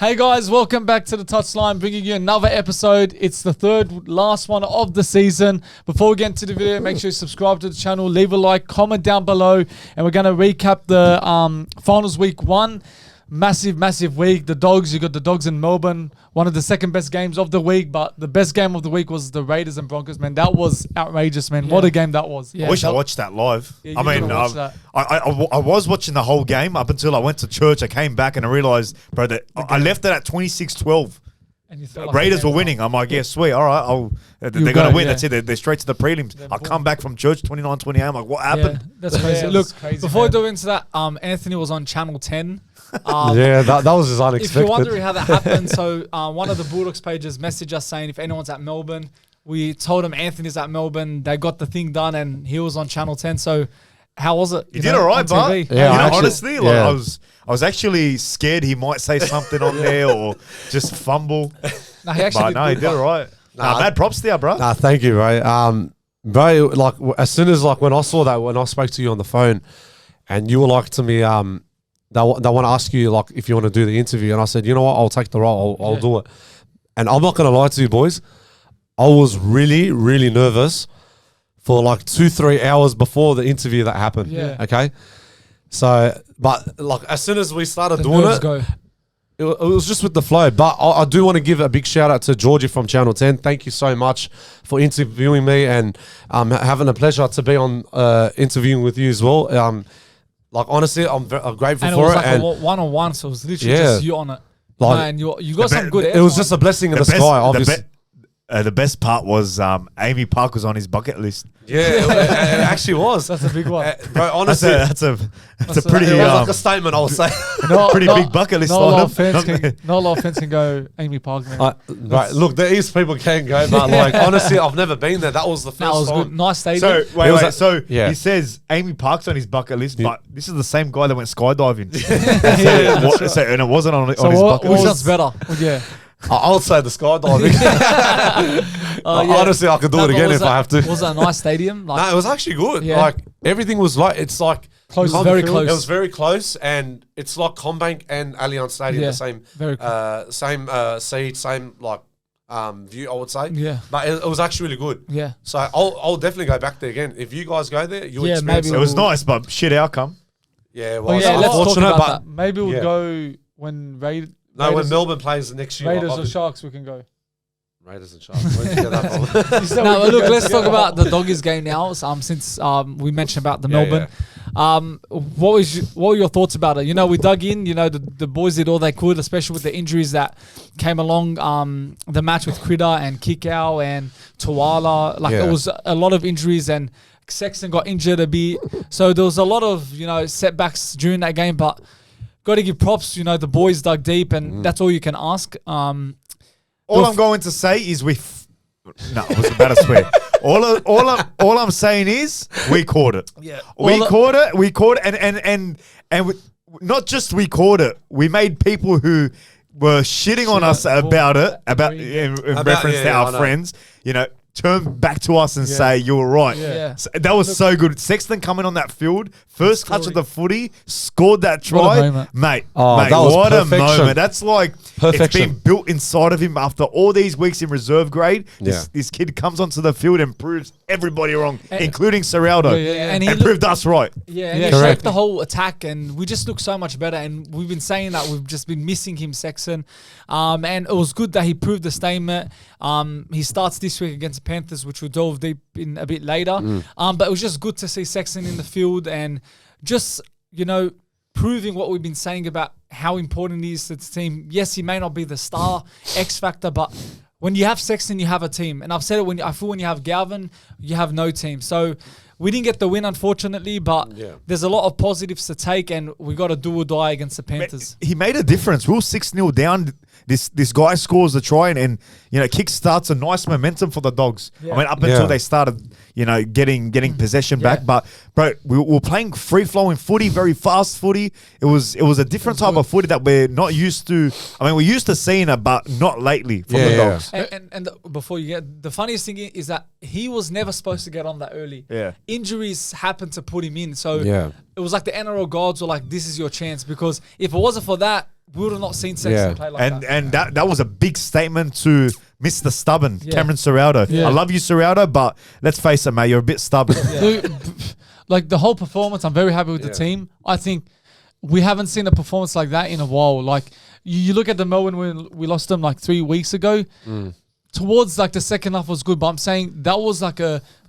Hey guys, welcome back to the Touchline, bringing you another episode. It's the third last one of the season. Before we get into the video, make sure you subscribe to the channel, leave a like, comment down below, and we're going to recap the finals week 1. Massive week. The Dogs, you got the Dogs in Melbourne, one of the second best games of the week, but the best game of the week was the Raiders and Broncos, man. That was outrageous, man. Yeah. What a game that was. Yeah, I wish I watched that live. Yeah, I was watching the whole game up until I went to church. I came back and I realized, bro, that I left it at 26-12. And you thought Raiders were winning. I'm like, yeah, sweet. All right, they're going to win. Yeah. That's it. They're straight to the prelims. I come back from church 29-28. I'm like, what happened? Yeah, that's crazy. Yeah, Look, crazy, before we go into that, Anthony was on Channel 10. Yeah, that was just unexpected. If you're wondering how that happened, so one of the Bulldogs pages messaged us saying if anyone's at Melbourne, we told him Anthony's at Melbourne. They got the thing done and he was on Channel 10. So how was it? You did all right, but yeah, honestly, I was actually scared he might say something on there or just fumble. No, he actually he did all right. Mad props there, bro. Nah, thank you, bro. Bro, like as soon as when I saw that, when I spoke to you on the phone, and you were like to me, they want to ask you like if you want to do the interview, and I said, you know what, I'll take the role, I'll do it. And I'm not gonna lie to you, boys, I was really nervous for like 2-3 hours before the interview that happened. Yeah. Okay. So, but like as soon as we started doing it. It was just with the flow, but I do want to give a big shout out to Georgie from Channel 10. Thank you so much for interviewing me and having a pleasure to be on interviewing with you as well. Like honestly, I'm grateful and for it. Was it. like and a one-on-one, so it was literally just you on it. Like, man, you got some good. It was just a blessing in the sky, obviously. The best part was Amy Park was on his bucket list. Yeah, it actually was. That's a big one. Bro, honestly, that's a pretty it was like a statement, I'll say. Pretty big bucket list. Not a lot of fans can go Amy Park, man. Right, look, there is people can go, but like honestly, I've never been there. That was the first time. Good. Nice stadium. So he says Amy Park's on his bucket list, but this is the same guy that went skydiving. And it wasn't on his bucket list. Which one's better? Yeah. I'll say the skydiving. Honestly, I could do it again if I have to. Was it a nice stadium? No, it was actually good. Yeah. Like everything was like close, very close. It was very close, and it's like Combank and Allianz Stadium, the same, very cool. Same seat, same like view, I would say. Yeah, but it was actually really good. Yeah, so I'll definitely go back there again. If you guys go there, you'll experience it. It was nice, but shit outcome. Yeah, well, let's talk about that. Maybe we'll go when Raiders. No, when Melbourne plays the next year. Raiders or Sharks, we can go. Raiders and Sharks. Where'd you get that from? No, look, let's talk about the Doggies game now. Since we mentioned about the Melbourne, what were your thoughts about it? You know, we dug in. You know, the boys did all they could, especially with the injuries that came along. The match with Critter and Kikau and Tuala, there was a lot of injuries, and Sexton got injured a bit. So there was a lot of setbacks during that game, but. Got to give props, the boys dug deep, and that's all you can ask. All I'm going to say is I was about to swear. All I'm saying is we caught it. Yeah, we caught it, and not just we caught it. We made people who were shitting on us about it, in reference to our friends, turn back to us and say you were right. Yeah. So that was so good. Sexton coming on that field, first touch of the footy, scored that try, mate. What a moment! That's like it's been built inside of him after all these weeks in reserve grade. This kid comes onto the field and proves everybody wrong, including Serraldo, and proved us right. Yeah, and he shaped the whole attack, and we just look so much better. And we've been saying that we've just been missing him, Sexton, and it was good that he proved the statement. He starts this week against the Panthers, which we'll delve deep in a bit later. But it was just good to see Sexton in the field and just, proving what we've been saying about how important he is to the team. Yes, he may not be the star X factor, but when you have Sexton, you have a team. And I've said it, I feel when you have Galvin, you have no team. So we didn't get the win, unfortunately, but there's a lot of positives to take, and we got to do or die against the Panthers. He made a difference. We were 6-0 down. This guy scores the try and kick starts a nice momentum for the Dogs. Yeah. I mean, up until they started, getting possession back. But bro, we were playing free flowing footy, very fast footy. It was a different type of footy that we're not used to. I mean, we're used to seeing it, but not lately from the Dogs. And before you get the funniest thing is that he was never supposed to get on that early. Yeah, injuries happened to put him in. So it was like the NRL gods were like, "This is your chance," because if it wasn't for that, we would have not seen Sexton play like that. And that was a big statement to Mr. Stubborn, Cameron Serraldo. Yeah. I love you, Serraldo, but let's face it, mate, you're a bit stubborn. Like the whole performance, I'm very happy with the team. I think we haven't seen a performance like that in a while. Like you look at the Melbourne when we lost them like 3 weeks ago. Towards like the second half was good, but I'm saying that was like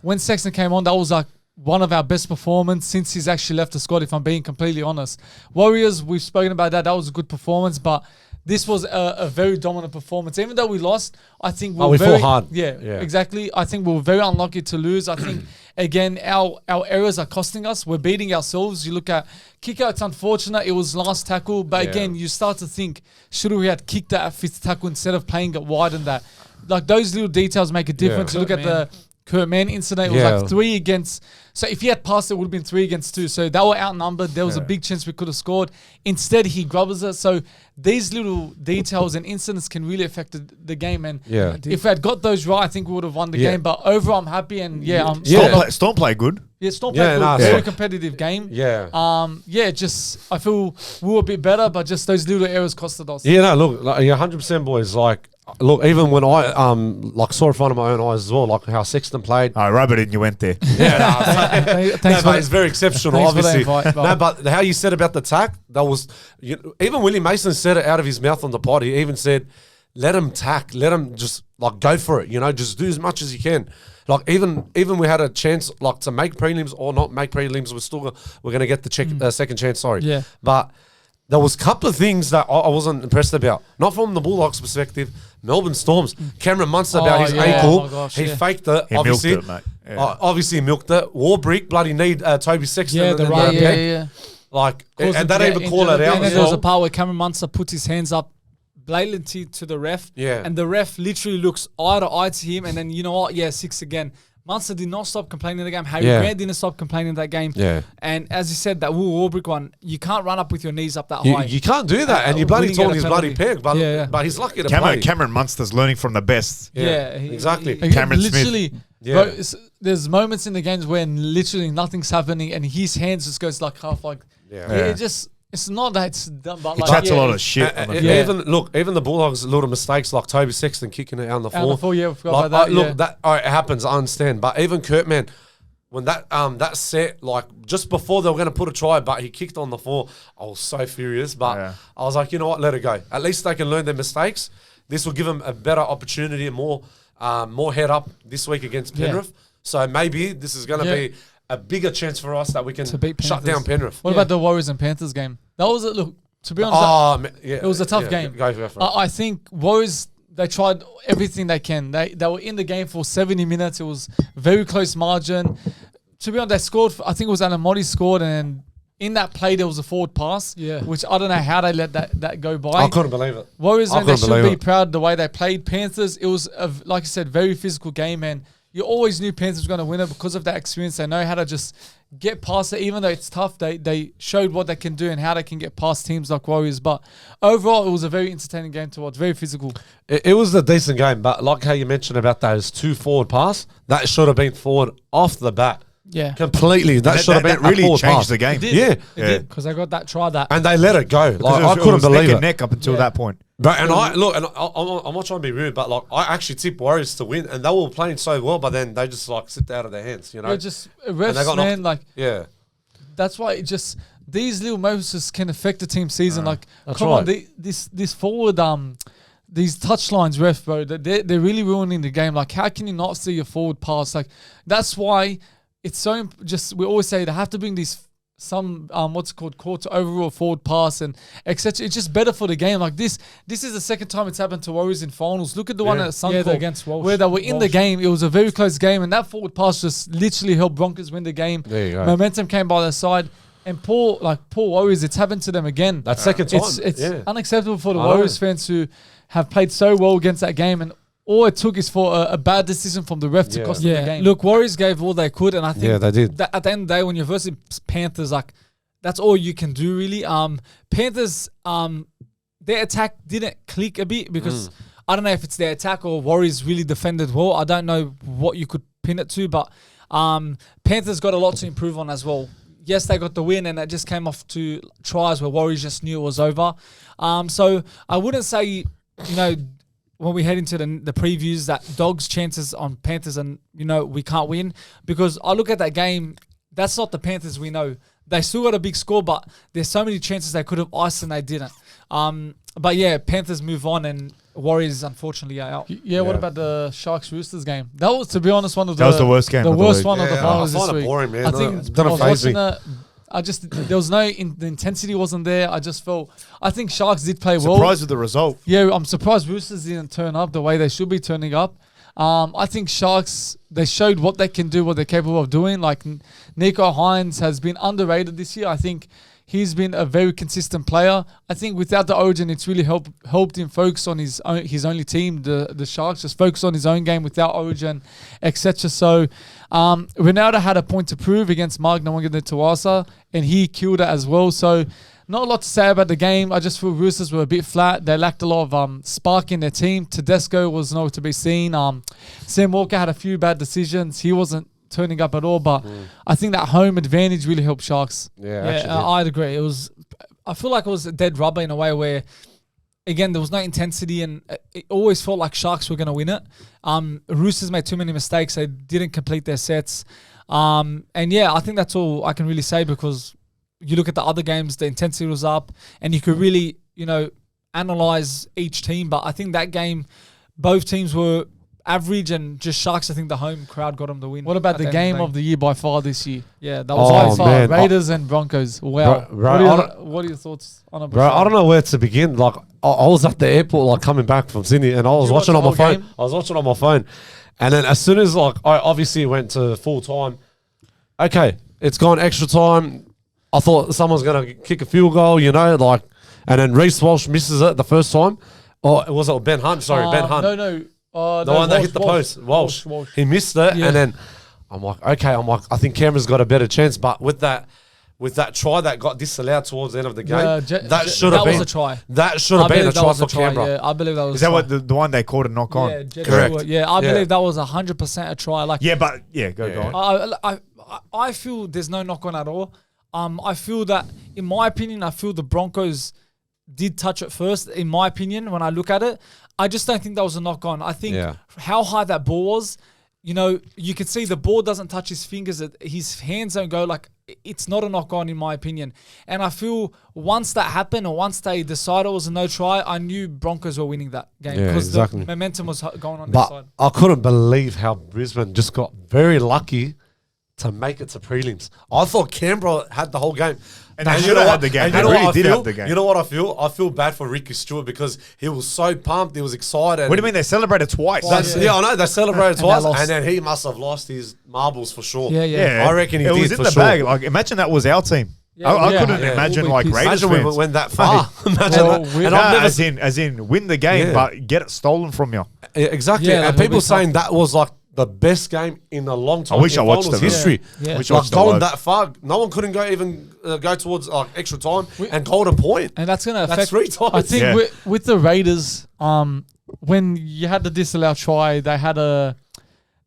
when Sexton came on, that was like one of our best performance since he's actually left the squad, if I'm being completely honest. Warriors, we've spoken about that. That was a good performance, but this was a very dominant performance. Even though we lost, I think we fought hard. Yeah, exactly. I think we were very unlucky to lose. I think, again, our errors are costing us. We're beating ourselves. You look at kick-out, it's unfortunate. It was last tackle. But again, you start to think, should we have kicked that at fifth tackle instead of playing it wide and that? Like, those little details make a difference. You look at the Kurt Mann incident, it was like 3 against. So if he had passed, it would have been 3 against 2. So they were outnumbered. There was a big chance we could have scored. Instead, he grubbers it. So these little details and incidents can really affect the game. And if we had got those right, I think we would have won the game. But overall, I'm happy. And Storm play good. Yeah, Storm played good. Very competitive game. Just I feel we were a bit better, but just those little errors costed us. Yeah, no, look, like, 100%, boys. Like, look, even when I saw it in front of my own eyes as well, like how Sexton played. I rub it in, you went there. Thanks, mate, it's very exceptional, obviously. No, but how you said about the tack, that was even Willie Mason said it out of his mouth on the pod. He even said, "Let him tack, let him just like go for it. Just do as much as you can." Like even we had a chance like to make prelims or not make prelims. We're going to get the second chance. Sorry, but. There was a couple of things that I wasn't impressed about. Not from the Bulldogs' perspective. Melbourne Storms. Cameron Munster about his ankle. He faked it. He obviously, milked it, mate. Obviously milked it. Warbrick bloody need Toby Sexton. Like, and they didn't even call it out. And there was a part where Cameron Munster put his hands up blatantly to the ref. Yeah. And the ref literally looks eye to eye to him. And then, you know what? 6 again. Munster did not stop complaining in the game. Harry Grant didn't stop complaining in that game. Yeah. And as you said, that Will Warbrick one, you can't run up with your knees up that high. You can't do that. And you bloody taught his bloody peg. But he's lucky to play. Cameron Munster's learning from the best. Exactly. Cameron literally, Smith. Bro, there's moments in the games when literally nothing's happening and his hands just goes like half like... It's not that it's done, but he chats a lot of shit. Even the Bulldogs' little mistakes, like Toby Sexton kicking it on the floor. We forgot about that. Look, it happens. I understand, but even Kurtman, when that set, like just before they were going to put a try, but he kicked on the floor, I was so furious. But I was like, you know what, let it go. At least they can learn their mistakes. This will give them a better opportunity and more head up this week against Penrith. So maybe this is going to be a bigger chance for us that we can shut down Penrith. What about the Warriors and Panthers game? That was it. Look, to be honest, it was a tough game. Go for it. I think Warriors, they tried everything they can. They were in the game for 70 minutes. It was very close margin. To be honest, they scored. I think it was Anamori scored, and in that play there was a forward pass. Which I don't know how they let that go by. I couldn't believe it. Warriors, they should be proud of the way they played. Panthers, it was like I said, very physical game, and you always knew Panthers were going to win it because of that experience. They know how to just get past it. Even though it's tough, they showed what they can do and how they can get past teams like Warriors. But overall, it was a very entertaining game to watch, very physical. It was a decent game, but like how you mentioned about those 2 forward pass, that should have been forward off the bat. Yeah. Completely. That should have been really changed pass. The game. It did. Because they got that try that. And they let it go. Like, I couldn't believe it. Neck up until that point. But I'm not trying to be rude, but like I actually tipped Warriors to win, and they were playing so well, but then they just like slipped out of their hands, you know. Just refs, man, like that's why it just these little moments can affect the team season. Like, come on, this forward these touchlines, ref, bro, they're really ruining the game. Like, how can you not see your forward pass? Like, that's why it's so we always say they have to bring these. Some court to overrule forward pass and etc. It's just better for the game. Like this is the second time it's happened to Warriors in finals. Look at the one at Suncorp against Walsh, where they were in the game. It was a very close game, and that forward pass just literally helped Broncos win the game. There you go. Momentum came by their side, and poor Warriors. It's happened to them again. That second time, it's unacceptable for the Warriors fans who have played so well against that game, and all it took is for a bad decision from the ref to cost them the game. Look, Warriors gave all they could, and I think they did. That at the end of the day, when you're versus Panthers, like that's all you can do really. Panthers, their attack didn't click a bit because I don't know if it's their attack or Warriors really defended well. I don't know what you could pin it to, but Panthers got a lot to improve on as well. yes, they got the win, and it just came off to tries where Warriors just knew it was over. So I wouldn't say, you know, when we head into the previews, that Dogs' chances on Panthers and, you know, we can't win, because I look at that game, that's not the Panthers we know. They still got a big score, but there's so many chances they could have iced and they didn't. But yeah, Panthers move on and Warriors unfortunately are out. Yeah, what about the Sharks Roosters game? That was, to be honest, one of That was the worst game. The of the worst week. one of the finals I this find it week. boring, man. I think It doesn't faze me. there was no the intensity wasn't there. I just felt, I think Sharks did play well. Surprised with the result. Yeah, I'm surprised Roosters didn't turn up the way they should be turning up. I think Sharks, they showed what they can do, what they're capable of doing. Like Nico Hines has been underrated this year. I think he's been a very consistent player. I think without the Origin, it's really helped him focus on his only team, the Sharks, just focus on his own game without Origin, etc. So Ronaldo had a point to prove against Mark Nawangana-Tuasa, and he killed it as well. So not a lot to say about the game. I just feel Roosters were a bit flat. They lacked a lot of spark in their team. Tedesco was nowhere to be seen. Sam Walker had a few bad decisions. He wasn't turning up at all, but I think that home advantage really helped Sharks. I'd agree. I feel like it was a dead rubber in a way where, again, there was no intensity and it always felt like Sharks were going to win it. Roosters made too many mistakes. They didn't complete their sets. And yeah, I think that's all I can really say, because you look at the other games, the intensity was up and you could really, you know, analyze each team. But I think that game, both teams were average, and just Sharks, I think the home crowd got them the win. What about the game of the year by far this year? Yeah, that was by far. Raiders and Broncos. Wow. What are your thoughts on it? Bro, I don't know where to begin. Like, I was at the airport, like coming back from Sydney, and I was watching on my phone. I was watching on my phone. And then as soon as, like, I obviously went to full time, okay, it's gone extra time. I thought someone's going to kick a field goal, you know, like, and then Reece Walsh misses it the first time. Or was it Ben Hunt? Sorry, Ben Hunt. No. The one that hit the post. Walsh. He missed it. Yeah. And then I'm like, okay, I think Cameron's got a better chance. But with that try that got disallowed towards the end of the game, that should have been was a try. That should have been a try for Canberra. Yeah, I believe that was. Is that what the one they called a knock on? Yeah, correct. Yeah, I believe that was 100% a try. Like, go on. I feel there's no knock on at all. I feel that, in my opinion, the Broncos did touch it first. In my opinion, when I look at it, I just don't think that was a knock on. I think how high that ball was, you know, you could see the ball doesn't touch his fingers. His hands don't go, like, it's not a knock on in my opinion. And I feel once that happened, or once they decided it was a no try, I knew Broncos were winning that game, because the momentum was going on their side. I couldn't believe how Brisbane just got very lucky to make it to prelims. I thought Canberra had the whole game. And they should have had the game. They really did have the game. You know what I feel? I feel bad for Ricky Stewart, because he was so pumped. He was excited. What do you mean they celebrated twice? I know. They celebrated twice. And then he must have lost his marbles for sure. Yeah. I reckon he did. It was in the bag. Like, imagine that was our team. I couldn't imagine, like, Raiders fans. We went that far. as in win the game, but get it stolen from you. Exactly. Yeah, and people saying that was like the best game in a long time. I wish I watched it. History. Yeah. Like, going that far, no one couldn't go towards like extra time and golden point. And that's going to affect. 3 times. I think with the Raiders, when you had the disallowed try, they had another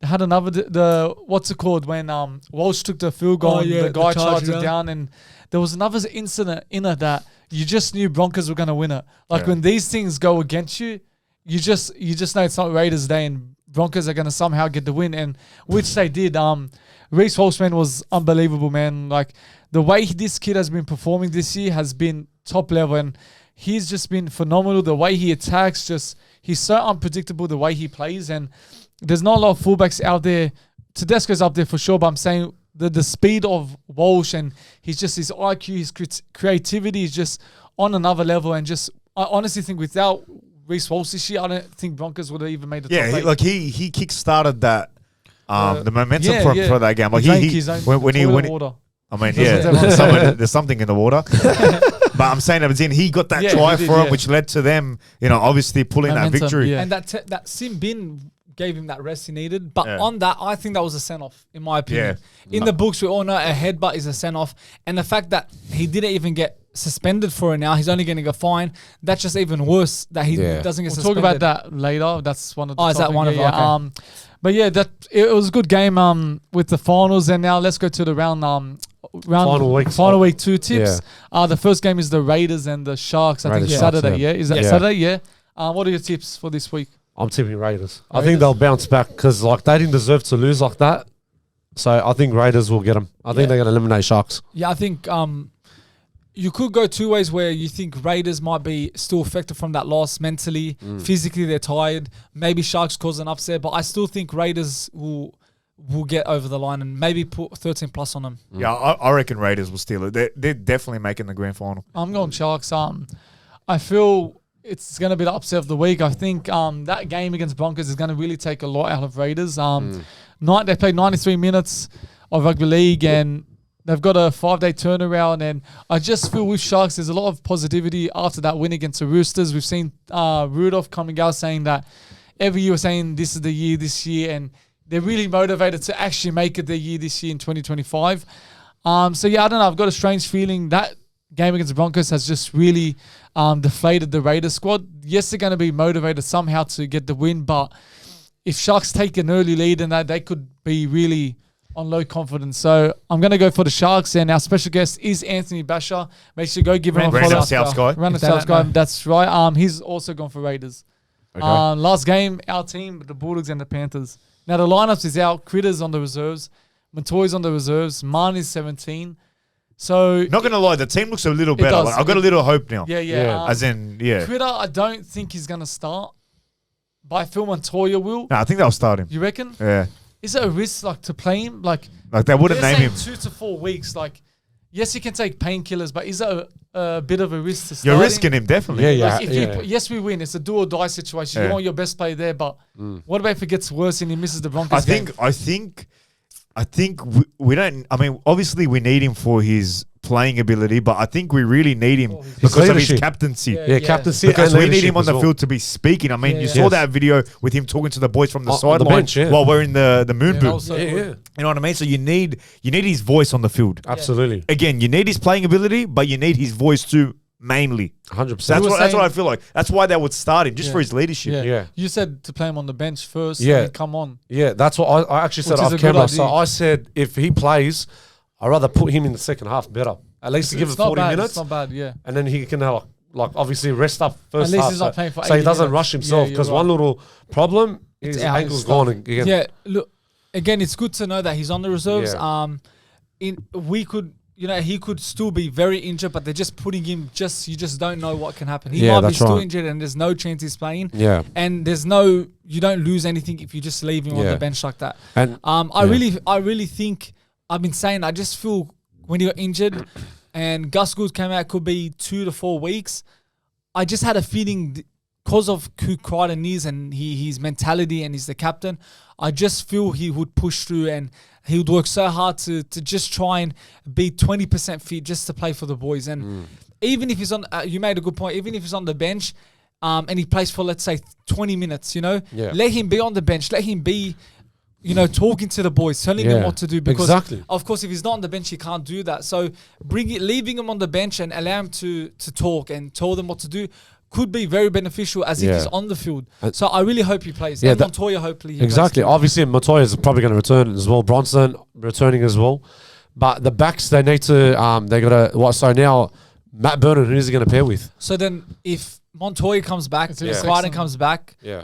what's it called when Walsh took the field goal and the guy charged it down, and there was another incident in it that you just knew Broncos were going to win it. Like, when these things go against you, you just know it's not Raiders' day and Broncos are going to somehow get the win, and which they did. Reece Walsh, man, was unbelievable, man. Like, the way this kid has been performing this year has been top level, and he's just been phenomenal. The way he attacks, he's so unpredictable the way he plays, and there's not a lot of fullbacks out there. Tedesco's up there for sure, but I'm saying the speed of Walsh, and his IQ, his creativity is just on another level, and I honestly think without Reece Walsh this year, I don't think Broncos would have even made the top 8. He kick-started that the momentum for that game. Like, when he water. I mean, there's something in the water. But I'm saying he got that try for him, which led to them, obviously pulling momentum, that victory. And that Sim Bin gave him that rest he needed. But Yeah. on that, I think that was a send-off, in my opinion. Yeah. In the books, we all know a headbutt is a send-off. And the fact that he didn't even get suspended for it now, he's only getting a fine. That's just even worse that he doesn't get We'll suspended. talk about that later. That's one of the Oh, is that one of them? yeah. Okay. But yeah, it was a good game with the finals. And now let's go to the final week 2 tips. The first game is the Raiders and the Sharks. I think Raiders, Saturday. Sharks, Yeah, is that Yeah. Saturday? Yeah. What are your tips for this week? I'm tipping Raiders. I think they'll bounce back because like they didn't deserve to lose like that. So I think Raiders will get them. I think they're going to eliminate Sharks. Yeah, I think you could go two ways where you think Raiders might be still affected from that loss mentally, physically they're tired. Maybe Sharks cause an upset, but I still think Raiders will get over the line and maybe put 13 plus on them. Yeah, I reckon Raiders will steal it. They're definitely making the grand final. I'm going Sharks. I feel it's going to be the upset of the week. I think that game against Broncos is going to really take a lot out of Raiders. They played 93 minutes of rugby league and they've got a 5-day turnaround. And I just feel with Sharks, there's a lot of positivity after that win against the Roosters. We've seen Rudolph coming out saying that every year we're saying this is the year this year. And they're really motivated to actually make it their year this year in 2025. So yeah, I don't know. I've got a strange feeling that game against the Broncos has just really deflated the Raiders squad. Yes, they're going to be motivated somehow to get the win, but if Sharks take an early lead in that, they could be really on low confidence. So I'm going to go for the Sharks, and our special guest is Anthony Basher. Make sure you go give him a follow. Random South guy. Random South guy. That's right. He's also gone for Raiders. Okay. Last game, our team, the Bulldogs and the Panthers. Now the lineups is out. Critters on the reserves. Montoya's on the reserves. Marn is 17. So Not gonna lie, the team looks a little better. does. Like, I've got a little hope now. yeah. As in, yeah. Critter, I don't think he's gonna start. But I feel Montoya will. No, I think they'll start him. You reckon? Yeah. Is it a risk like to play him? Like They wouldn't they're name saying him. 2 to 4 weeks. Like yes, he can take painkillers, but is it a bit of a risk to start? You're risking him, definitely. Yeah. Like yes, we win. It's a do or die situation. Yeah. You want your best player there, but what about if it gets worse and he misses the Broncos game? I think we don't. I mean, obviously we need him for his playing ability, but I think we really need him because of his leadership. captaincy. Yeah. Captaincy. Because and we need him on leadership the as well. field to be speaking. I mean, Yeah, you yeah. saw Yes. that video with him talking to the boys from the On the sideline bench, yeah. while we're in the moon Yeah, boot. also Yeah. You know what I mean? So you need his voice on the field. Absolutely. Again, you need his playing ability, but you need his voice too, mainly. 100%. So that's were what saying- I feel like. That's why they would start him, just Yeah. for his leadership. Yeah. You said to play him on the bench first. Yeah. And come on. Yeah, that's what I actually said Which is off a good camera. idea. So I said if he plays, I'd rather put him in the second half better. At least to give it It's not 40 bad. minutes. It's not bad. Yeah. And then he can like obviously rest up first At least half. he's not playing for so he 80 doesn't minutes. rush himself Yeah, because you're one right. little problem, his out. ankle's It's gone again. Yeah, look, again, it's good to know that he's on the reserves. Yeah. He could still be very injured, but they're just putting him. You just don't know what can happen. He Yeah, might be that's still right. injured, and there's no chance he's playing. Yeah. And you don't lose anything if you just leave him on Yeah. the bench like that. And I really think I've been saying. I just feel when he got injured, and Gus Gould came out, could be 2 to 4 weeks. I just had a feeling because of who Crichton is and his mentality and he's the captain. I just feel he would push through and he would work so hard to just try and be 20% fit just to play for the boys. And even if he's on, you made a good point. Even if he's on the bench, and he plays for let's say 20 minutes, let him be on the bench. Let him be. Talking to the boys, telling them what to do. Because, exactly. of course, if he's not on the bench, he can't do that. So leaving him on the bench and allow him to talk and tell them what to do could be very beneficial as if he's on the field. So I really hope he plays. Yeah, And Montoya, hopefully, he exactly. plays too. Obviously, Montoya is probably going to return as well. Bronson returning as well. But the backs, they need to. They got to. So now, Matt Burnham, who's he going to pair with? So then, if Montoya comes back, if Yeah. Crichton comes back, Yeah.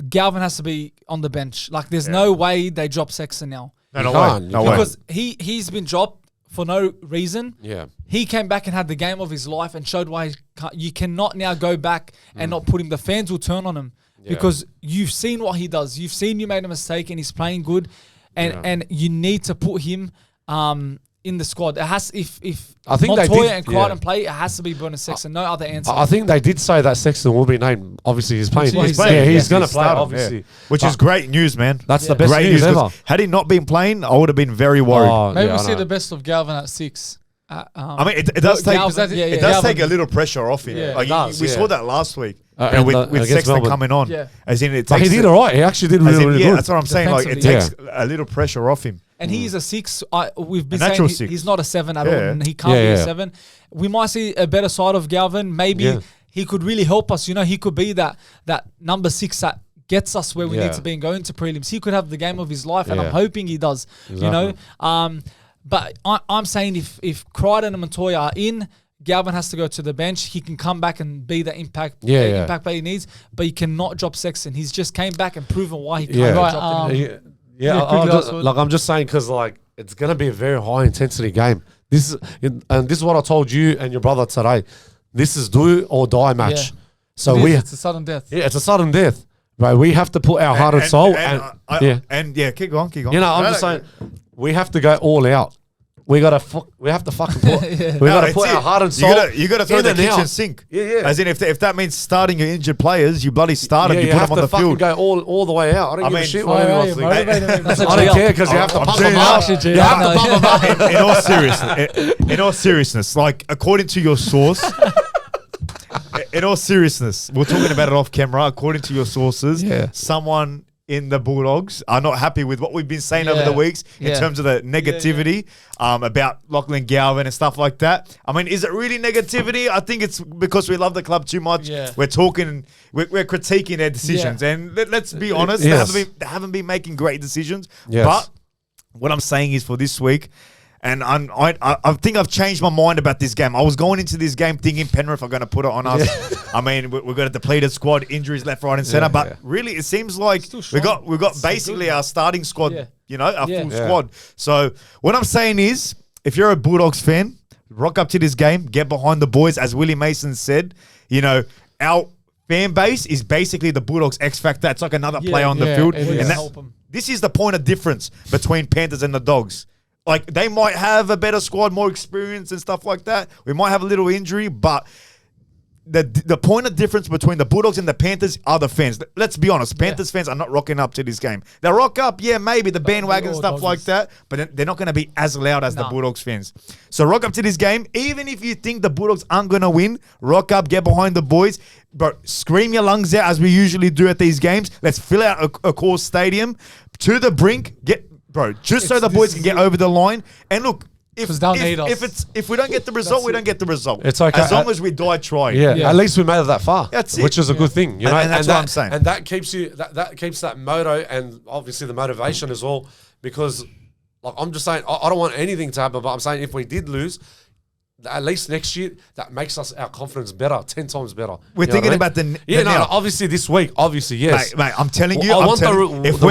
Galvin has to be on the bench. Like, there's no way they drop Sexton now. No You way. can't. No You way. Because he's been dropped for no reason. Yeah. He came back and had the game of his life and showed why you cannot now go back and not put him. The fans will turn on him because you've seen what he does. You've seen you made a mistake and he's playing good, and you need to put him in the squad. It has if I think they Montoya did, and Crichton yeah. play, it has to be Bernard Sexton. No other answer. I think they did say that Sexton will be named. Obviously, he's playing. He's playing. Yeah, he's Yes, going to he's play, starting, obviously. yeah. Which is great news, man. That's the best Great news 'cause ever. Had he not been playing, I would have been very worried. Oh, Maybe yeah, we'll I see know. the best of Galvin at 6. I mean, it does take Galvin, it does Galvin. take a little pressure off him. Yeah, Like it does, we yeah. saw that last week. with against Sexton Melbourne. coming on. Yeah. As in, it But he takes did all right. He actually did really, really yeah, good. that's what I'm saying. Like, it Defensively. takes a little pressure off him. And he is a 6. We've been A natural saying 6. he's not a 7 at all, Yeah. and he can't be Yeah, a yeah. 7. We might see a better side of Galvin. Maybe Yeah. he could really help us. You know, he could be that number 6 that gets us where we Yeah. need to be and go into prelims. He could have the game of his life, and I'm Yeah. hoping he does. You know, but I'm saying if Crichton and Montoya are in, Galvin has to go to the bench. He can come back and be the impact impact player he needs, but he cannot drop Sexton. He's just came back and proven why he can't Yeah. drop him. Like I'm just saying because like it's gonna be a very high intensity game. This is what I told you and your brother today. This is do or die match. Yeah. So It's a sudden death. it's a sudden death, right? We have to put our heart and soul And keep going. You know, I'm just saying we have to go all out. We have to fucking put. We got to put our heart and soul. You got to throw in the and kitchen out. sink. Yeah. As in, if that means starting your injured players, you bloody start them. Yeah, You put have them on to the fucking field. go all the way out. I don't give a mean, shit what anyone thinks. That's a I don't GL. care because you have to I'm pump saying them that. up. Actually, You have to GL. pump them up. In all seriousness, like according to your source, in all seriousness, we're talking about it off camera. According to your sources, someone in the Bulldogs are not happy with what we've been saying over the weeks in terms of the negativity about Lachlan Galvin and stuff like that. I mean, is it really negativity? I think it's because we love the club too much. Yeah. We're talking, we're critiquing their decisions. And let's be honest, Yes. they haven't been making great decisions. Yes. But what I'm saying is for this week, and I think I've changed my mind about this game. I was going into this game thinking Penrith are going to put it on us. I mean, we've got a depleted squad, injuries left, right, and center. But really, it seems like we got basically our starting squad. Yeah. You know, our full Yeah. squad. So what I'm saying is, if you're a Bulldogs fan, rock up to this game, get behind the boys. As Willie Mason said, you know, our fan base is basically the Bulldogs X Factor. It's like another player on the field, it is. and Help 'em. this is the point of difference between Panthers and the Dogs. Like, they might have a better squad, more experience and stuff like that. We might have a little injury, but the point of difference between the Bulldogs and the Panthers are the fans. Let's be honest. Panthers fans are not rocking up to this game. They'll rock up, maybe the bandwagon stuff like that, but they're not going to be as loud as the Bulldogs fans. So rock up to this game. Even if you think the Bulldogs aren't going to win, rock up, get behind the boys. But scream your lungs out as we usually do at these games. Let's fill out a core stadium to the brink. So the boys can get over the line. And look, if we don't get the result, we don't get the result. It's okay. As long as we die trying. Yeah, at least we made it that far. That's it. Which is a good thing, you know. And that's what I'm saying. And that keeps you that keeps that motto and obviously the motivation as well. Because like I'm just saying, I don't want anything to happen, but I'm saying if we did lose, at least next year, that makes us our confidence better, 10 times better. We're thinking about the obviously this week, obviously yes, mate. I'm telling you, if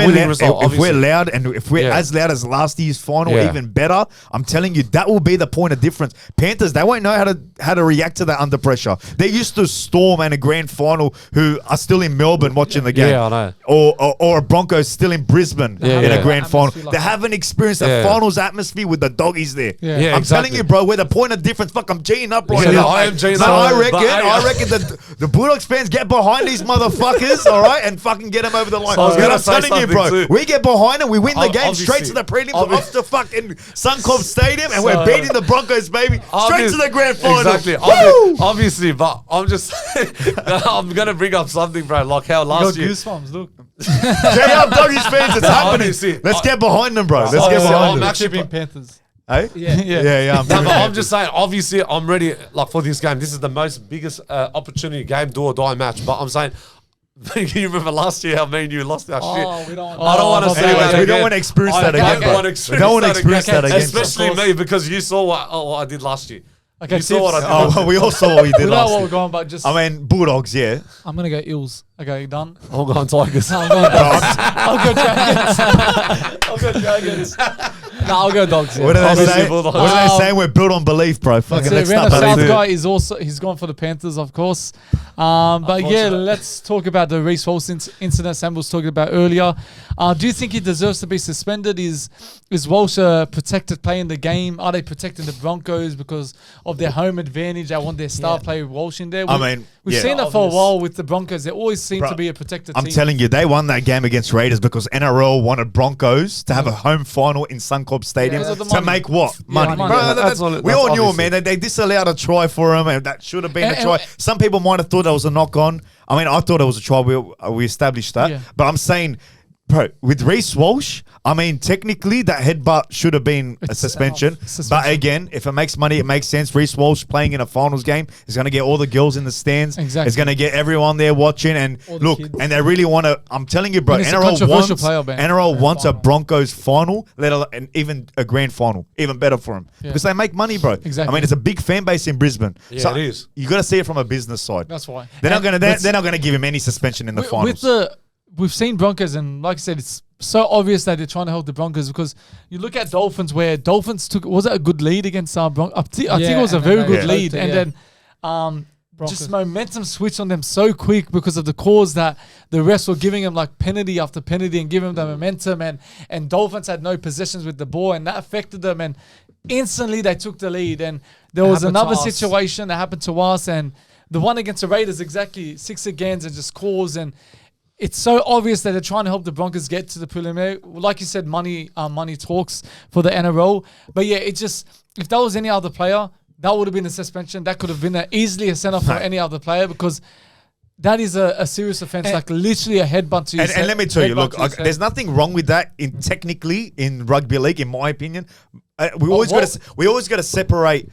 we're loud and if we're as loud as last year's final, even better. I'm telling you, that will be the point of difference. Panthers, they won't know how to react to that under pressure. They're used to Storm and a grand final who are still in Melbourne watching the game. Yeah, I know. Or a Broncos still in Brisbane in a grand final. Like they haven't experienced the finals atmosphere with the doggies there. Yeah, I'm telling you, bro, we're the point of difference. Fuck, I'm G'ing up right Yeah, now. I am G'ing So up. I reckon the Bulldogs fans get behind these motherfuckers, all right, and fucking get them over the line. I was And gonna I'm say telling you, bro, something too. we get behind them, we win the game Obviously. straight to the prelims, off to fucking Suncorp Stadium, and we're beating the Broncos, baby, straight to the grand final. Exactly. Woo! Obviously, but I'm just I'm gonna bring up something, bro. Like how Got last year. goosebumps, look. J up Doggies fans, it's happening. Obviously, Let's get behind them, bro. Let's get Obviously, behind I'm them. actually Chipping Panthers. Hey? Yeah. I'm No, doing but I'm it. just saying, obviously, I'm ready like for this game. This is the most biggest opportunity game, do or die match. But I'm saying, you remember last year how me and you lost our shit. We don't. I don't want to see Anyways, that we again. don't want to experience that I again, don't bro. want to We experience don't want to that experience that again. Especially me, because you saw what I did last year. Okay, You saw what I did. Oh, well, we all saw what you did We know last what we're year. going, but just I mean, Bulldogs, yeah. I'm gonna go Eels. okay, you done. I'm going Tigers. No, I'm going Dogs. I'll go Dragons. I'll go Dragons. No, I'll go Dogs. Yeah. What are they Obviously, saying? Bulldogs. What are they saying? We're built on belief, bro. Fucking So let's Rena start South believing. guy is he's gone for the Panthers, of course. But yeah, let's talk about the Reece Walsh incident Sam was talking about earlier. Do you think he deserves to be suspended? Is Walsh a protected play in the game? Are they protecting the Broncos because of their home advantage? They want their star player Walsh in there. We've seen that for a while with the Broncos. They always seem to be a protected team. I'm telling you, they won that game against Raiders because NRL wanted Broncos to have a home final in Suncorp Suncorp Stadium Because of the to money. make what? Money. money. Bro, Yeah, that's that's we all knew, obviously. man. They disallowed a try for him, and that should have been a And- try. Some people might have thought that was a knock on. I mean, I thought it was a try. We established that. Yeah. But I'm saying, bro, with Reece Walsh, I mean, technically that headbutt should have been a It's suspension. suspension. But again, if it makes money, it makes sense. Reece Walsh playing in a finals game is going to get all the girls in the stands. Exactly. It's going to get everyone there watching. And All the look, kids. and they really want to. I'm telling you, bro, And it's a NRL controversial wants player, Ben. NRL wants a final. Broncos final, let alone and even a grand final, even better for them Yeah. because they make money, bro. Exactly. I mean, it's a big fan base in Brisbane. Yeah, so it is. You got to see it from a business side. That's why. They're not And going to. with- They're not going to give him any suspension in the finals. We've seen Broncos, and like I said, it's so obvious that they're trying to help the Broncos because you look at Dolphins, where Dolphins was it a good lead against Broncos? I think it was a and very then good they lead, choked it, and yeah. then Broncos. just momentum switched on them so quick because of the calls that the refs were giving them like penalty after penalty and giving them the momentum, and Dolphins had no possessions with the ball, and that affected them, and instantly they took the lead, and there was happened to another us. situation that happened to us, and the one against the Raiders exactly 6 against and just calls, and it's so obvious that they're trying to help the Broncos get to the preliminary. Like you said, money talks for the NRL. But yeah, it just, if that was any other player, that would have been a suspension. That could have been easily a send-off for any other player because that is a serious offense, like literally a headbutt to your And let me tell you, headbutt look, to your head. there's nothing wrong with that in technically in rugby league, in my opinion. We always got to separate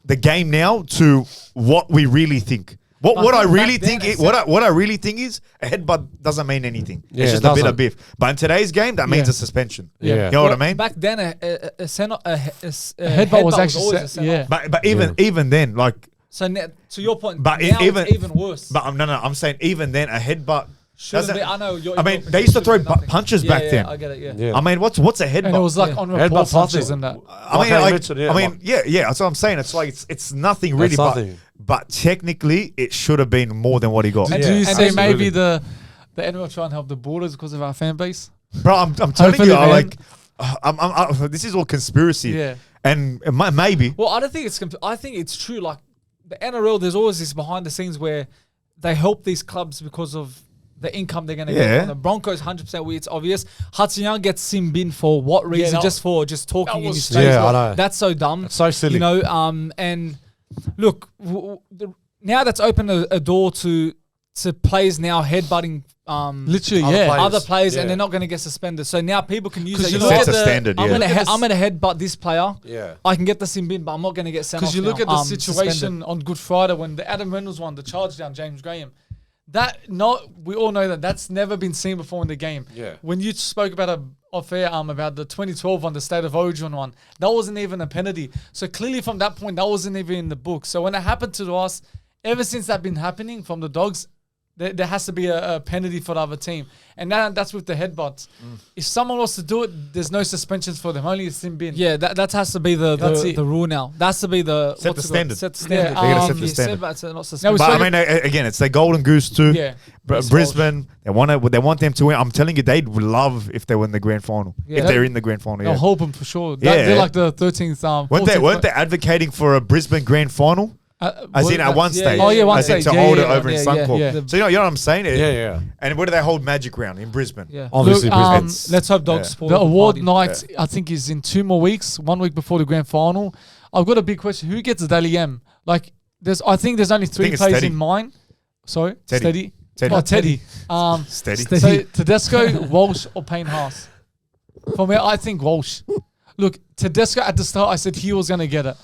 the game now to what we really think. What I really think is what I really think is a headbutt doesn't mean anything. Yeah, it's it just a bit doesn't. of biff. But in today's game, that means Yeah. a suspension. Yeah. You know what I mean? Back then, a headbutt was actually always a send-off. But even then, like, So to your point, but now even it's even worse. But no, I'm saying even then a headbutt. Shouldn't doesn't- be. I know. Your, I mean, your they used to throw shouldn't be nothing. punches Yeah, back yeah, then. I get it. Yeah. Yeah. I mean, what's a headbutt? And it was like Yeah. on Headbutt report punches nothing. and that. I mean, Like I like, mentioned, yeah, I mean, like- yeah, that's what I'm saying. It's like it's nothing really, That's but nothing. but technically it should have been more than what he got. Do Yeah, you say absolutely. maybe the NRL try and help the Borders because of our fan base? Bro, I'm telling Hopefully, you, I man. like, this is all conspiracy. Yeah. And maybe. Well, I don't think it's. I think it's true. Like the NRL, there's always this behind the scenes where they help these clubs because of the income they're going to Yeah. get from the Broncos. 100%, it's obvious. Hudson Young gets sin bin for what reason? that- just for talking in was his stupid. face. Yeah, I know. That's so dumb. It's so silly. You know. And look, now that's opened a door to players now headbutting. Literally, Other yeah. players. Other players, Yeah. and they're not going to get suspended. So now people can use 'Cause that. you know look what? at the- standard, I'm yeah. gonna headbutt this player. Yeah. I can get the sin bin, but I'm not going to get sent off. Because you look now. at the situation Suspended. on Good Friday when the Adam Reynolds won the charge down James Graham. We all know that's never been seen before in the game. Yeah. When you spoke about off air about the 2012 one, the State of Origin one, that wasn't even a penalty. So clearly from that point, that wasn't even in the book. So when it happened to us, ever since that been happening from the Dogs, there has to be a penalty for the other team. And that's with the headbutts. If someone wants to do it, there's no suspensions for them, only a sin bin. Yeah, that has to be That's the it. rule now. That's to be the Set the what's it called? standard. Set the standard. Yeah, they gotta set the standard. But not Now suspended. we But So I you- mean, again, it's their golden goose too. Yeah. Reece Brisbane, they want them to win. I'm telling you, they'd love if they win the grand final. Yeah. If they're in the grand final, They'll yeah. hope them for sure. Yeah. They're like the 13th. Weren't they advocating for a Brisbane grand final? As in at one yeah, stage. yeah, yeah, one as in stage. to Yeah, hold yeah, it over yeah, in yeah, Suncorp. yeah. So you know what I'm saying? Yeah, yeah. And where do they hold Magic Round? In Brisbane. Yeah. Obviously, Brisbane. Let's hope Dogs Yeah. support The the award party. night. I think is in 2 more weeks. 1 week before the grand final. I've got a big question. Who gets the Daily M? Like, I think there's only 3 think it's players Teddy. in mind. Sorry, Teddy. Steady. Teddy. Oh, Teddy. Steady. So Tedesco, Walsh, or Payne Haas. For me, I think Walsh. Look, Tedesco at the start, I said he was going to get it.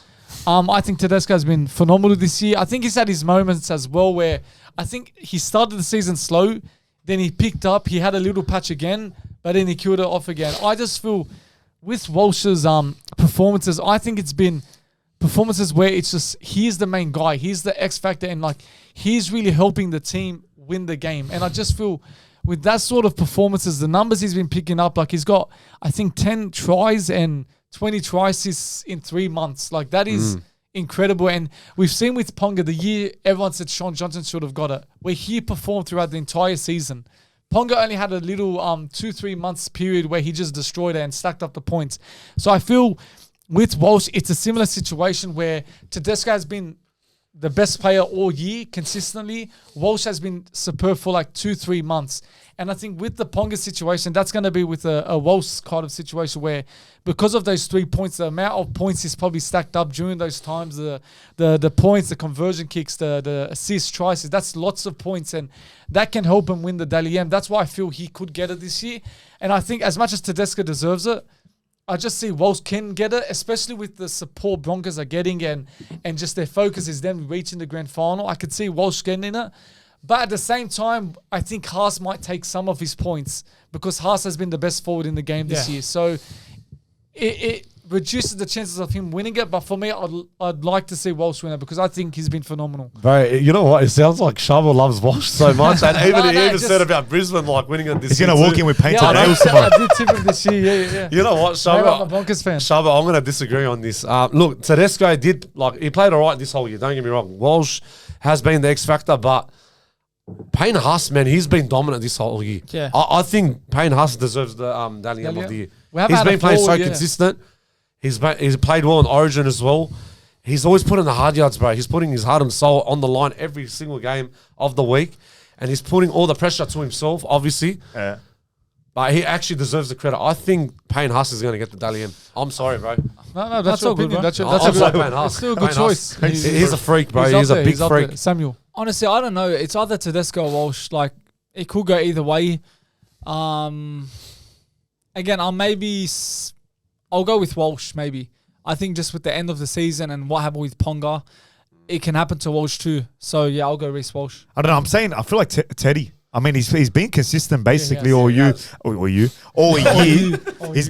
I think Tedesco has been phenomenal this year. I think he's had his moments as well where I think he started the season slow, then he picked up, he had a little patch again, but then he killed it off again. I just feel with Walsh's performances, I think it's been performances where it's just he's the main guy, he's the X factor, and like he's really helping the team win the game. And I just feel with that sort of performances, the numbers he's been picking up, like he's got I think 10 tries and 20 tries in 3 months. Like that is incredible. And we've seen with Ponga the year everyone said Sean Johnson should have got it, where he performed throughout the entire season. Ponga only had a little 2-3 months period where he just destroyed it and stacked up the points. So I feel with Walsh, it's a similar situation where Tedesco has been the best player all year consistently. Walsh has been superb for like 2-3 months. And I think with the Ponga situation, that's going to be with a Walsh kind of situation where because of those 3 points, the amount of points is probably stacked up during those times, the points, the conversion kicks, the assists, tries, that's lots of points. And that can help him win the Dally M. That's why I feel he could get it this year. And I think as much as Tedesco deserves it, I just see Walsh can get it, especially with the support Broncos are getting and just their focus is them reaching the grand final. I could see Walsh getting it. But at the same time, I think Haas might take some of his points because Haas has been the best forward in the game this year. So it reduces the chances of him winning it. But for me, I'd like to see Walsh win it because I think he's been phenomenal. Bro, you know what? It sounds like Shava loves Walsh so much. And even said about Brisbane, like winning it this he's year. He's going to walk in with painted nails I tomorrow. did tip him this year, yeah. You know what, I'm a Shava? Broncos fan. Shava, I'm going to disagree on this. Look, Tedesco he played all right this whole year. Don't get me wrong. Walsh has been the X factor, but Payne Haas, man, he's been dominant this whole year. Yeah. I think Payne Haas deserves the Dally M of the year. He's been playing so consistent. He's played well in Origin as well. He's always putting the hard yards, bro. He's putting his heart and soul on the line every single game of the week. And he's putting all the pressure to himself, obviously. Yeah. But he actually deserves the credit. I think Payne Haas is going to get the Dally M. I'm sorry, bro. No, that's all good, bro. That's I'm sorry, Payne Haas. It's still a good choice. He's a freak, bro. He's a big freak. Samuel. Honestly, I don't know. It's either Tedesco or Walsh. Like, it could go either way. Again, I'll go with Walsh, maybe. I think just with the end of the season and what happened with Ponga, it can happen to Walsh too. So, yeah, I'll go Reece Walsh. I don't know. I feel like Teddy. I mean, he's been consistent basically all year. He's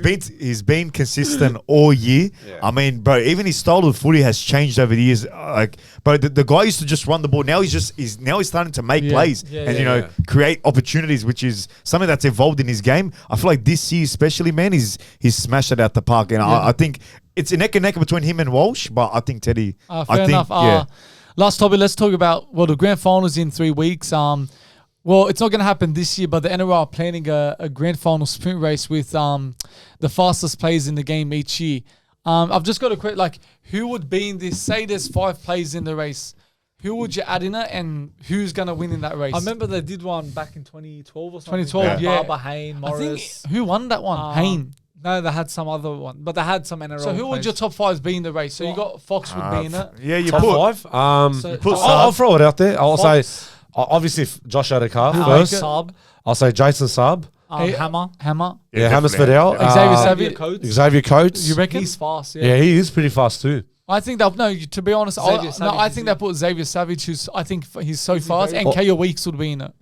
been consistent all year. Yeah. I mean, bro, even his style of footy has changed over the years. Bro, the guy used to just run the ball. Now he's starting to make plays and create opportunities, which is something that's evolved in his game. I feel like this year, especially, man, he's smashed it out the park, and I think it's a neck and neck between him and Walsh. But I think Teddy. Fair enough. Last topic. Let's talk about the grand finals in 3 weeks. Well, it's not going to happen this year, but the NRL are planning a grand final sprint race with the fastest players in the game each year. I've just got a quick, who would be in this? Say there's 5 players in the race. Who would you add in it, and who's going to win in that race? I remember they did one back in 2012 or something. 2012, yeah. Barber, Hayne, Morris. Who won that one? Hayne. No, they had some other one, but they had some NRL. So who would your top 5 be in the race? So you got Fox would be in it. Yeah, you top put 5. I'll throw it out there. I'll say. Obviously, Josh Adokar first. Saab. I'll say Jason Saab. Hammer. Yeah, Hammer's Fidel. Xavier Coates. You reckon? He's fast, Yeah, he is pretty fast too. I think to be honest, I think they put Xavier Savage, who's I think he's so fast, and KO Weeks would be in it.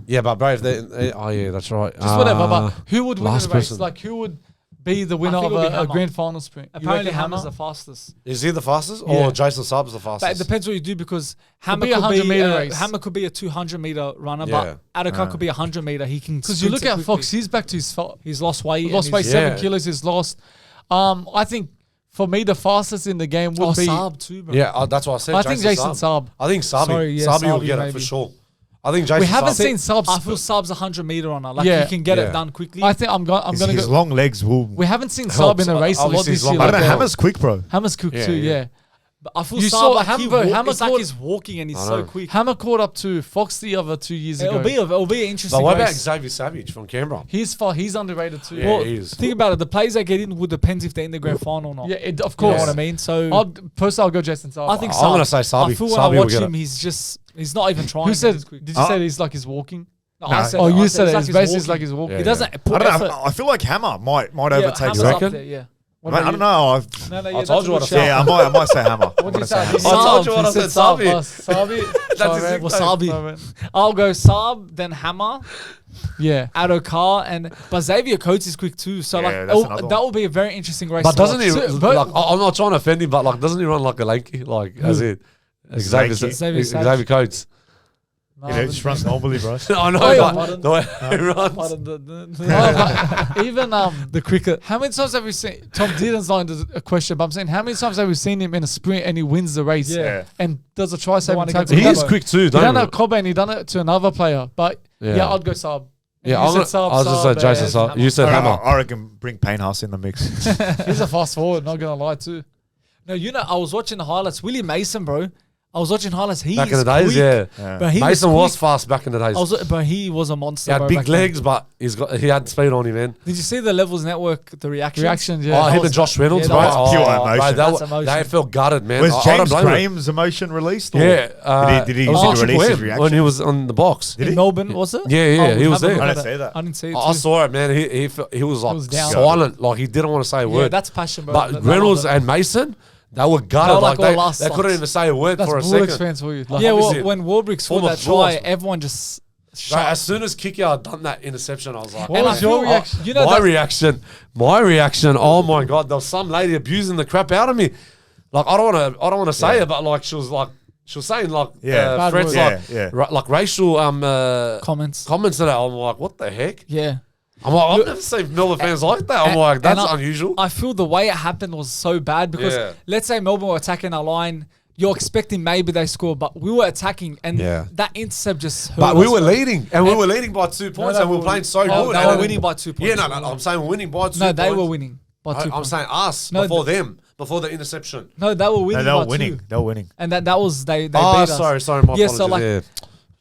Yeah, but bro, if that's right. Just whatever, but who would win the race? Person. Like, who would be the winner of a grand final sprint? Apparently, Hammer's the fastest. Is he the fastest, or Jason Saab's the fastest? But it depends what you do, because Hammer could be a 100-meter race. Hammer could be a 200-meter runner, but Adokar could be a 100-meter. He can. Because you look at Fox, he's back to he's lost weight. 7 kilos. He's lost. I think for me the fastest in the game would be Saab too, bro. Yeah, that's what I said. I think Jason Saab. I think Sabi will get it for sure. I think Jason we haven't seen Saab. I feel Saab's a 100-meter runner. Like, he can get it done quickly. I think I'm going to his long legs will. We haven't seen Saab in a race a lot this year. I don't know. Hammer's quick, bro. Hammer's quick too. Yeah. But I feel You Saab, saw like Hammer it's like he's walking and he's so quick. Hammer caught up to Fox the other 2 years ago. It'll be an interesting But what about race. Xavier Savage from Canberra? He's underrated too. Yeah, he is. Think about it. The players they get in would depend if they're in the grand final or not. Yeah, of You course. know what I mean? So I'll go Jason Saab. I think I'm going to say Sabi. I feel when I watch him, he's not even trying. Who said? Did you say he's like he's walking? No, I said you said it. His His base is like he's walking. He doesn't put I don't know. effort. I feel like Hammer might overtake. Hammer's You up reckon? there, yeah. I don't know. I told you what I said. Yeah, I might say Hammer. What did you say? I told you what I said, Sabi. Sabi. I'll go Saab, then Hammer, Yeah. Adokar, but Xavier Coates is quick too. So that will be a very interesting race. But doesn't he? But- I'm not trying to offend him, but doesn't he run like a lanky? As in Xavier Coates. Just runs normally, bro. I know, but the way he runs. Even the cricket. How many times have we seen Tom Dearden's line does a question? But I'm saying, how many times have we seen him in a sprint and he wins the race? Yeah. And does a try-saving tackle? He is quick too. He done it at Cobb and he done it to another player. But I'd go Saab. Yeah, I was just say Jason Saab. You said Hammer. I reckon bring Payne Haas in the mix. He's a fast forward. Not gonna lie too. No, I was watching the highlights. Willie Mason, bro. I was watching highlights. He Back is in the days, quick, yeah. but he Mason was quick. fast back in the days. But he was a monster. He had bro, big back then. legs, but he had speed on him, man. Did you see the Levels Network? The reactions. Reactions, yeah. Oh, him and Josh Reynolds, yeah, bro. that was pure Oh, emotion. bro, That's they emotion. felt gutted, man. Was I James don't blame him. Graham's emotion released? Or Yeah. did he it was on release his Triple M reaction? when he was on the box. Did In he? Melbourne, was it? Yeah, yeah, Oh, he was have a there. look I at didn't it. see that. I didn't see it. I too. saw it, man. He was like was down. silent, like he didn't want to say a Yeah, word. that's passion, bro. But That- Reynolds that- and Mason, they were gutted. They were Like like all last they couldn't slots. even say a word That's for a Bulldogs second. fans for you. Like, yeah, well, obviously, when Warbrick scored former that try, Bulldogs. everyone just Bro, shut. as soon as Kiki had done that interception, I was like, What And was I your feel- reaction? You know my that, reaction. Oh my god, there was some lady abusing the crap out of me. Like I don't want to say it, but like she was saying like Yeah. threats Bad like words. like racial comments. comments and that. I'm like, what the heck? Yeah. I'm like, I've never seen Melbourne fans like that. I'm and- like, and that's I- unusual. I feel the way it happened was so bad because Yeah. let's say Melbourne were attacking our line. You're expecting maybe they score, but we were attacking, and Yeah. that intercept just hurt But we us, were bro. leading, and we were leading by 2 points, no, and we were playing so they good. were And winning by 2 points. Yeah, no, I'm saying we're winning by 2 No, points. they were winning by 2 I'm points. saying us No, before them, before the interception. No, they were winning No, they by were winning. 2. They were winning. And that was they beat Oh, us. sorry, my Yeah, apologies. so like yeah.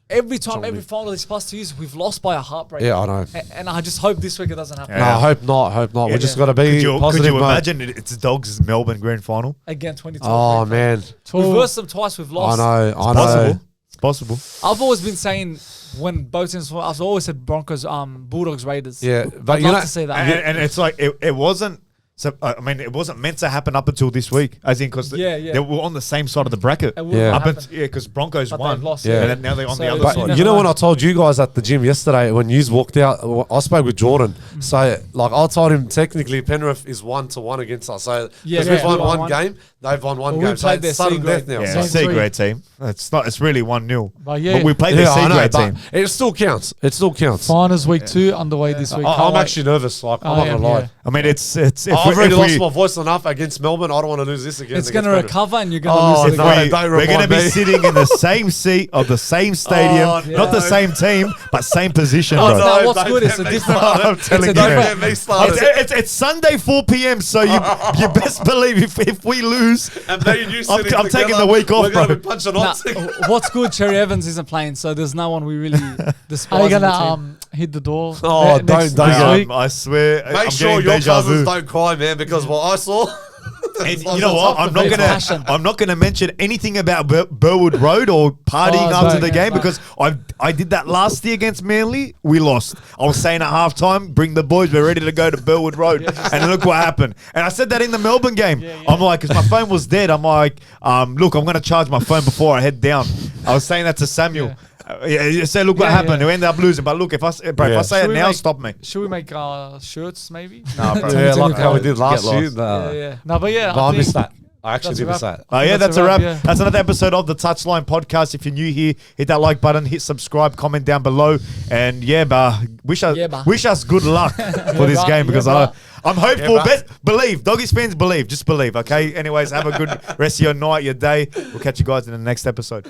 every time, Sorry. every final these past 2 years, we've lost by a heartbreak. Yeah, I know. And I just hope this week it doesn't happen No, Yeah. hope not. Yeah. We just got to be Could positive. you mate. imagine it's Dogs' Melbourne grand final? again. 22. Oh man, we've versed them twice. We've I lost. know. Possible. It's possible. I've always been saying when both teams, I've always said Broncos, Yeah, Bulldogs, Raiders. but I'd you love know, to see that. And it's like it wasn't. So I mean, it wasn't meant to happen up until this week, as in because Yeah, yeah. they were on the same side of the bracket. It wouldn't Yeah. have Up happened. because Broncos But won, they've lost, Yeah. and then now they're on So the other it's- side. but you know when I told you guys at the gym yesterday when you walked out, I spoke with Jordan. So like I told him technically Penrith is 1-1 against us. So Yeah, because yeah. we've won We one won. game, they've won one Well, we game. So played their it's sudden C death grade. now. Yeah, So- C grade team. It's not. It's really 1-0. But yeah. But we played Yeah, the C I know, grade but team. it still counts. It still counts. Finals week 2 underway this week. I'm Can't wait. actually nervous. Like I'm I not am, gonna lie. yeah. I mean, it's. If I've we- already if lost we- my voice enough against Melbourne. I don't want to lose this again. It's against going to Penrith. recover and you're going to Oh, lose it no. again. Don't we're going to remind be me. sitting in the same seat of the same stadium, Oh, not the no. same team, but same position, Oh, bro. no, No, what's don't good? It's get a me different. started. I'm telling It's a you. Don't different. get me started. It's Sunday 4 p.m. So you best believe if we lose, And me and you I'm sitting taking together, the week off, we're gonna bro. be punching Nah, on. what's good? Cherry Evans isn't playing, so there's no one we really despise. Are you in the gonna team. hit the door? Oh, next don't week? I swear, Make I'm sure getting your deja cousins vu. don't cry, man, because what I saw. And you know what? I'm not It's gonna. passion. I'm not gonna mention anything about Burwood Road or partying Oh, after don't. the game Don't. because I did that last year against Manly. We lost. I was saying at halftime, bring the boys. We're ready to go to Burwood Road, and look what happened. And I said that in the Melbourne game. I'm like, because my phone was dead. I'm like, look, I'm gonna charge my phone before I head down. I was saying that to Samuel. You say, look what Yeah, happened. yeah. We ended up losing. But look, if I say Should it we now, make- stop me. Should we make shirts maybe? Nah, bro. Yeah, like how we did last Get year. lost. Yeah. No, but yeah. But I think missed that. I actually that's did a miss wrap. that. Oh yeah, That's that's a a wrap. wrap, yeah. That's another episode of the Touchline Podcast. If you're new here, hit that like button, hit subscribe, comment down below, and wish us good luck for this bah. game because Yeah, bah. I'm hopeful. bah. Believe, Doggies fans, believe. Just believe, okay? Anyways, have a good rest of your night, your day. We'll catch you guys in the next episode.